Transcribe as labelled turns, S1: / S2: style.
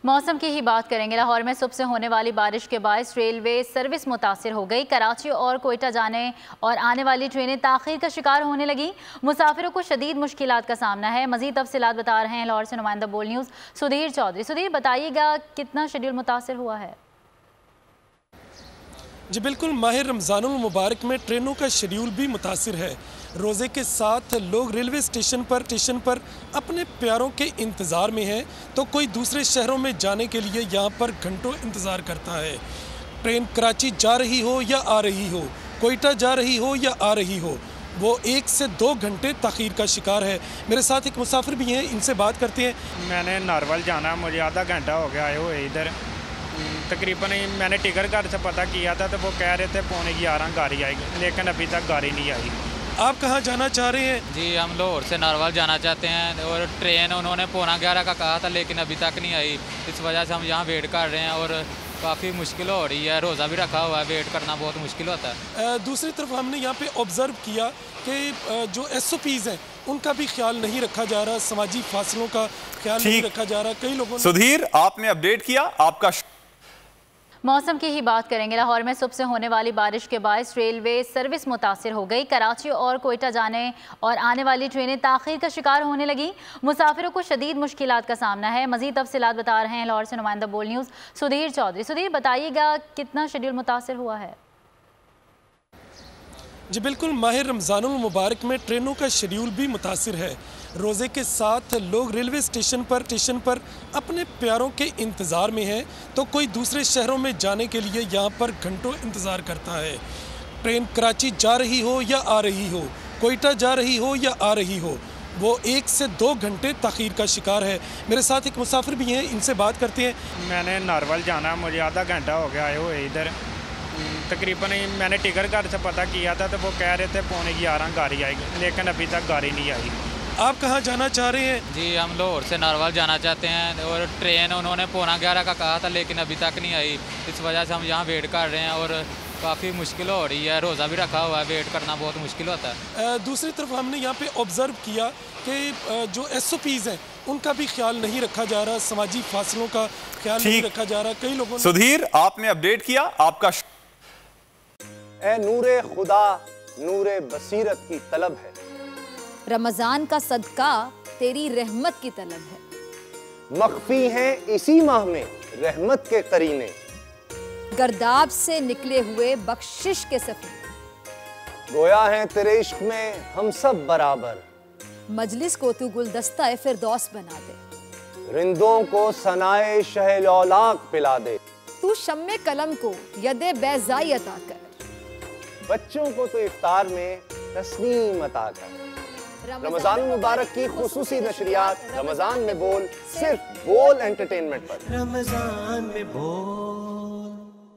S1: मौसम की ही बात करेंगे। लाहौर में सुबह से होने वाली बारिश के बायस रेलवे सर्विस मुतासिर हो गई। कराची और कोयटा जाने और आने वाली ट्रेनें ताखीर का शिकार होने लगी। मुसाफिरों को शदीद मुश्किलात का सामना है। मजीद तफसीलात बता रहे हैं लाहौर से नुमाइंदा बोल न्यूज़ सुधीर चौधरी। सुधीर, बताइएगा कितना शेड्यूल मुतासिर हुआ है?
S2: जी बिल्कुल, माह रमज़ानुल मुबारक में ट्रेनों का शेड्यूल भी मुतासिर है। रोज़े के साथ लोग रेलवे स्टेशन पर अपने प्यारों के इंतज़ार में हैं, तो कोई दूसरे शहरों में जाने के लिए यहाँ पर घंटों इंतज़ार करता है। ट्रेन कराची जा रही हो या आ रही हो, कोयटा जा रही हो या आ रही हो, वो 1 से 2 घंटे ताख़ीर का शिकार है। मेरे साथ एक मुसाफिर भी हैं, इनसे बात करते हैं।
S3: मैंने नारवल जाना, मुझे आधा घंटा हो गया आए हुए इधर। तकरीबन मैंने टिकट घर से पता किया था तो वो कह रहे थे 11:45 गाड़ी आएगी, लेकिन अभी तक गाड़ी नहीं आई।
S2: आप कहाँ जाना चाह रहे हैं?
S4: जी, हम लाहौर से नारवल जाना चाहते हैं और ट्रेन उन्होंने 11:15 का कहा था, लेकिन अभी तक नहीं आई। इस वजह से हम यहाँ वेट कर रहे हैं और काफ़ी मुश्किल हो रही है। रोज़ा भी रखा हुआ है, वेट करना बहुत मुश्किल होता है।
S2: दूसरी तरफ हमने यहाँ पे ऑब्ज़र्व किया कि जो SOPs हैं उनका भी ख्याल नहीं रखा जा रहा, समाजी फासलों का ख्याल नहीं रखा जा रहा। कई लोगों ने
S5: सुधीर, आपने अपडेट किया, आपका
S1: मौसम की ही बात करेंगे। लाहौर में सुबह से होने वाली बारिश के बायस रेलवे सर्विस मुतासिर हो गई। कराची और कोयटा जाने और आने वाली ट्रेनें ताखीर का शिकार होने लगी। मुसाफिरों को शदीद मुश्किलात का सामना है। मजीद तफसीलात बता रहे हैं लाहौर से नुमाइंदा बोल न्यूज़ सुधीर चौधरी। सुधीर, बताइएगा कितना शेड्यूल मुतासिर हुआ है?
S2: जी बिल्कुल, माह रमज़ानुल मुबारक में ट्रेनों का शेड्यूल भी मुतासिर है। रोज़े के साथ लोग रेलवे स्टेशन पर अपने प्यारों के इंतज़ार में हैं, तो कोई दूसरे शहरों में जाने के लिए यहाँ पर घंटों इंतज़ार करता है। ट्रेन कराची जा रही हो या आ रही हो, कोयटा जा रही हो या आ रही हो, वो 1 से 2 घंटे ताख़ीर का शिकार है। मेरे साथ एक मुसाफिर भी हैं, इनसे बात करते हैं।
S3: मैंने नारवल जाना, मुझे आधा घंटा हो गया आए हुए इधर। तकरीबन मैंने टिकट घर से पता किया था तो वो कह रहे थे 11:15 गाड़ी आएगी, लेकिन अभी तक गाड़ी नहीं आई।
S2: आप कहाँ जाना चाह रहे हैं?
S4: जी, हम लाहौर से नारवल जाना चाहते हैं और ट्रेन उन्होंने 11:15 का कहा था, लेकिन अभी तक नहीं आई। इस वजह से हम यहाँ वेट कर रहे हैं और काफ़ी मुश्किल हो रही है। रोज़ा भी रखा हुआ है, वेट करना बहुत मुश्किल होता है।
S2: दूसरी तरफ हमने यहाँ पे ऑब्ज़र्व किया कि जो SOPs हैं उनका भी ख्याल नहीं रखा जा रहा, समाजी फासलों का ख्याल नहीं रखा जा रहा। कई लोगों ने
S5: सुधीर, आपने अपडेट किया, आपका
S6: ए नूरे खुदा नूरे बसीरत की तलब है,
S7: रमजान का सदका तेरी रहमत की तलब है।
S6: मख्फी हैं इसी माह में रहमत के करीने,
S7: गर्दाब से निकले हुए बख्शिश के सफीने,
S6: गोया हैं तेरे इश्क में हम सब बराबर,
S7: मजलिस को तू गुलदस्ता फिरदौस बना दे,
S6: रिंदों को सनाए शहलौलाक पिला दे,
S7: तू शम्मे कलम को यदे बैज़ाई अता कर,
S6: बच्चों को तो इफ्तार में तस्नीम अता कर। रमजान मुबारक की खुसूसी नशरियात रमजान में बोल, सिर्फ बोल एंटरटेनमेंट पर।
S8: रमजान में बोल।